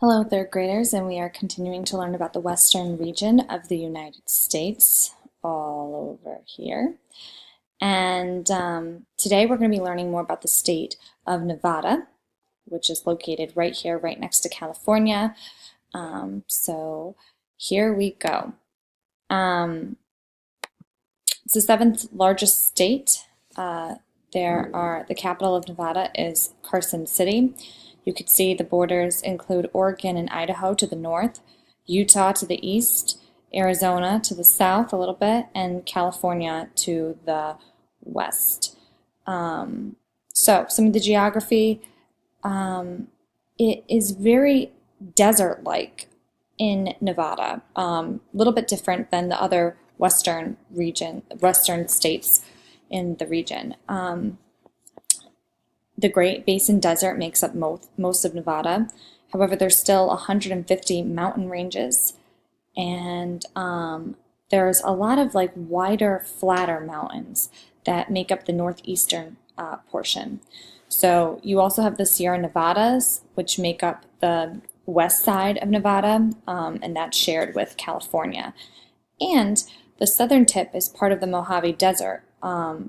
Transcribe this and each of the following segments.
Hello, third graders, and we are continuing to learn about the western region of the United States, all over here. And today we're going to be learning more about the state of Nevada, which is located right here, right next to California. So here we go. It's the seventh largest state. The capital of Nevada is Carson City. You could see the borders include Oregon and Idaho to the north, Utah to the east, Arizona to the south a little bit, and California to the west. So some of the geography, it is very desert-like in Nevada, a little bit different than the other western states in the region. The Great Basin Desert makes up most of Nevada. However, there's still 150 mountain ranges, and there's a lot of wider, flatter mountains that make up the northeastern portion. So you also have the Sierra Nevadas, which make up the west side of Nevada, and that's shared with California. And the southern tip is part of the Mojave Desert.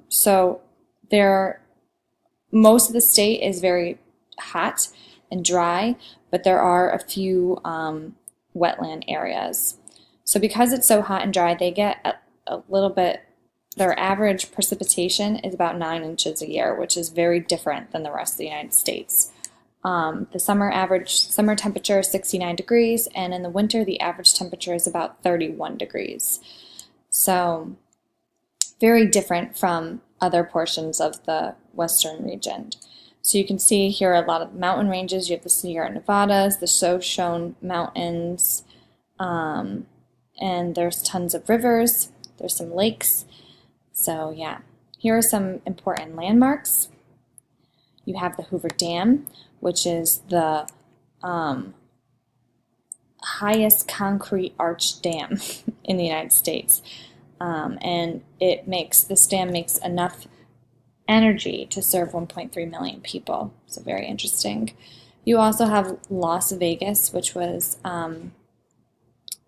So most of the state is very hot and dry, but there are a few wetland areas. So because it's so hot and dry, they get a little bit, their average precipitation is about 9 inches a year, which is very different than the rest of the United States. The summer temperature is 69 degrees, and in the winter the average temperature is about 31 degrees. So very different from other portions of the western region. So you can see here a lot of mountain ranges. You have the Sierra Nevadas, the Shoshone Mountains, and there's tons of rivers. There's some lakes. So yeah, here are some important landmarks. You have the Hoover Dam, which is the highest concrete arch dam in the United States. And this dam makes enough energy to serve 1.3 million people. So very interesting. You also have Las Vegas, which was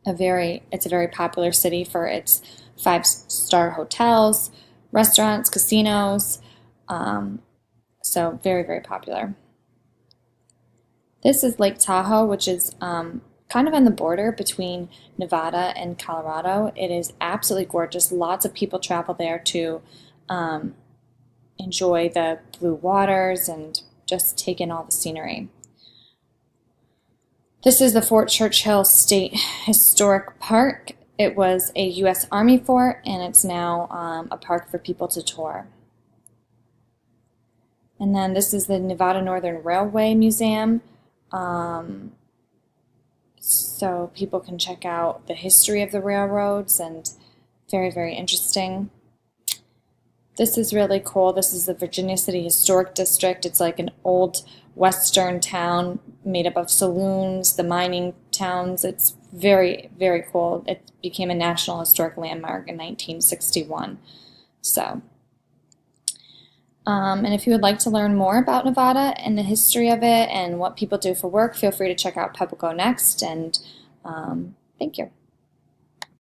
it's a very popular city for its 5-star hotels, restaurants, casinos. So very, very popular. This is Lake Tahoe, which is kind of on the border between Nevada and Colorado. It is absolutely gorgeous. Lots of people travel there to enjoy the blue waters and just take in all the scenery. This is the Fort Churchill State Historic Park. It was a U.S. Army fort, and it's now a park for people to tour. And then this is the Nevada Northern Railway Museum. So people can check out the history of the railroads, and very, very interesting. This is really cool. This is the Virginia City Historic District. It's like an old western town made up of saloons, the mining towns. It's very, very cool. It became a National Historic Landmark in 1961. So, and if you would like to learn more about Nevada and the history of it and what people do for work, feel free to check out PebbleGo Next, and thank you.